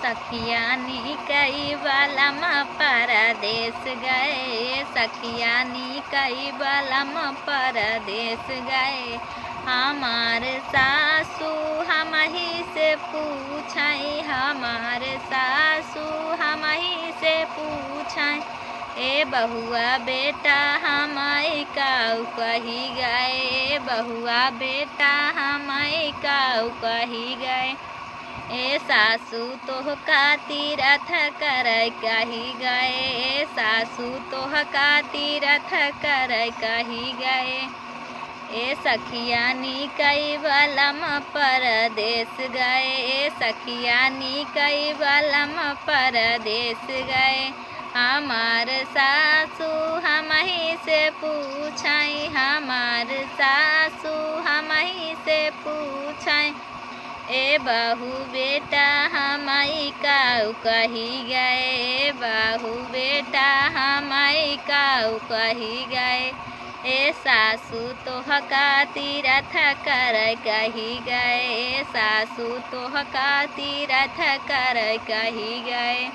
सखिया निकई बलम परदेस गए, सखिया निकई बलम परदेस गए। हमार सासू हमही से पूछई, हमार सासू हमही से पूछई, ए बहुआ बेटा हमाई काऊ कही गए, बहुआ बेटा हमाई काऊ कही गए। ए सासू तोहका तीरथ करय कही गए, सासू तोहका तीरथ करय कही गए। ए सखिया निकई बलम परदेस गए, ए सखिया निकई बलम परदेस गए। हमार सासू हमही से पूछई, हमार सासू हमही से पूछई, ए बहू बेटा हमाई काऊ कही गए, बहू बेटा हमाई काऊ कही गए। ए सासू तोहका तीरथ करय कही गए, सासू तोहका तीरथ करय कही गए।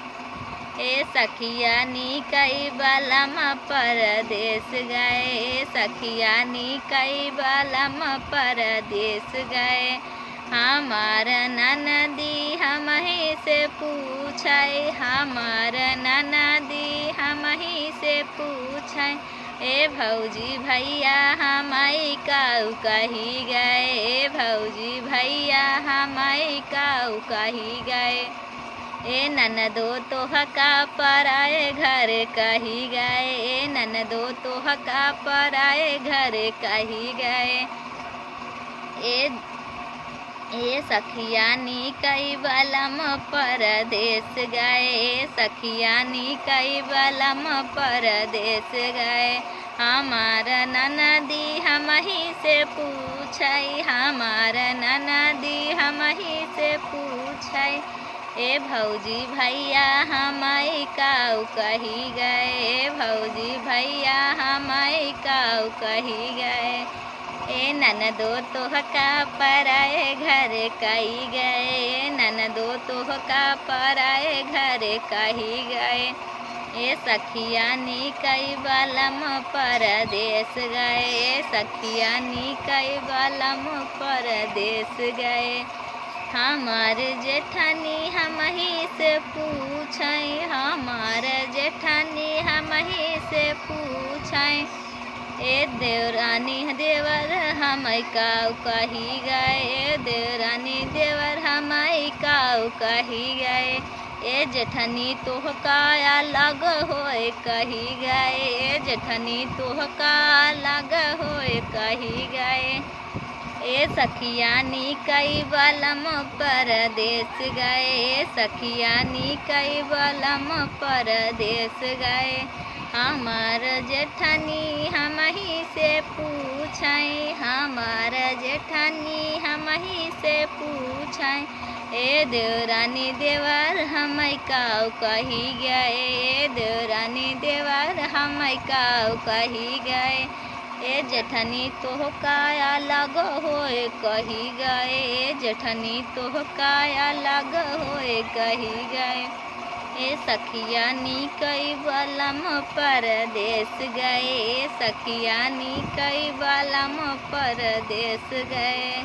ए सखिया निकई बलम परदेस गए, सखिया निकई बलम परदेस गए। हमार ननदी हमही से पूछई, हमार ननदी हमही से पूछई, ए भौजी भैया हमाई काऊ कही गए, ए भौजी भैया हमाई काऊ कही गए। ए ननदो तोहका पराए घर कही गए, ए ननदो तोहका पराए घर कही गए। ए सखिया निकई बलम परदेस गए, सखिया निकई बलम परदेस गए। हमार ननदी हमही से पूछई, हमार ननदी हमही से पूछई, ए भौजी भैया हमाई काऊ कही गए, भौजी भैया हमाई काऊ कही गए। ए ननदो तोहका पराए घर कही गए, ननदो तोहका पराए घर कही गए। ए सखिया निकई बलम परदेस गए, सखिया निकई बलम परदेस गए। हमार जेठानी हमही से पूछई, हमार जेठानी हमही से पूछई, ए देवरानी देवर हमाई काऊ कही गए, ए देवरानी देवर हमाई काऊ कही गए। ए जेठनी तोहका अलग होए कही गए, ए जेठनी तोहका अलग होए कही गए। ए सखिया निकई बलम परदेस गए, सखिया निकई बलम परदेस गए। हमार जेठनी हमही से पूछई, हमार जेठनी हमही से पूछई, ए देवरानी देवर हमाई काऊ कही गए, ए देवरानी देवर हमाई काऊ कही गए। ए जेठनी तोहका अलग होए कही गए, ए जेठनी तोहका अलग होए कही गए। ए सखिया निकई बलम परदेस गए, सखिया निकई बलम परदेस गए।